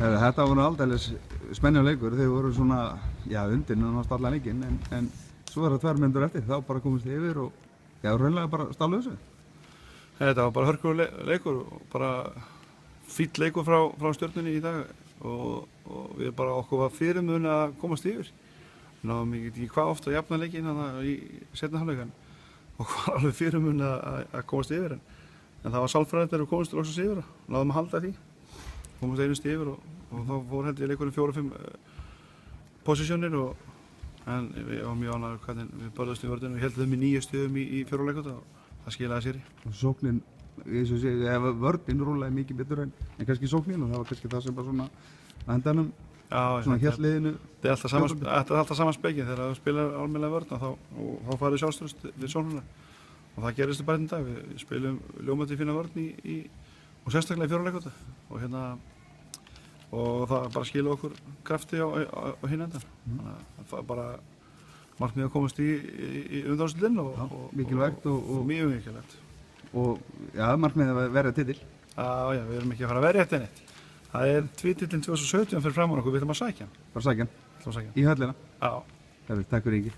Þetta var nú aldeilis spennandi leikur, þeir voru svona, já, undir nánast allan leikinn, en svo það 2 mínútur eftir, þá bara komist þið yfir og, já, raunlega bara stálu þessu. Þetta var bara hörkulegur leikur og bara fínn leikur frá Stjörnunni í dag og við bara okkur var fyrirmun að komast yfir. Við náðum ekki hvað oft að jafna leikinn í seinni hálfleik, okkur var alveg fyrirmun að komast yfir, en það var sálfræðilegt þegar við komumst loksins yfir og náðum að halda því. Komumst einu stig yfir og þá fór held ég leikurinn 4-5 posisjónir en við varum mjög ánægðir hvernig við börðumst í vörðinu og heldum þeim í 9 stigum í 4. leikluta og það skilaði sér í. Og sóknin, eins og sé, vörðin rúlaði mikið betur en kannski sóknin og það var kannski það sem bara svona að endanum svona hélt liðinu. Þetta er alltaf saman spekið þegar þú spilar almennilega vörð og þá farið sjálfstraust við sóknuna og það gerist bara einn dag. Við spilum ljómandi fína vörð og sérstaklega í 4. leikluta og það bara skilur okkur krafti á hinn endan. Þannig að það bara markmið að komast í undanúrslitin og mikilvægt og mjög mikilvægt. Og já, markmið að verja titil. Já, við erum ekki að fara að verja þetta neitt. Það er titillinn 2017 fyrir fram á okkur, við ætlum að sækja hann. Bara sækja hann? Í höllina? Já. Takk fyrir Ingi.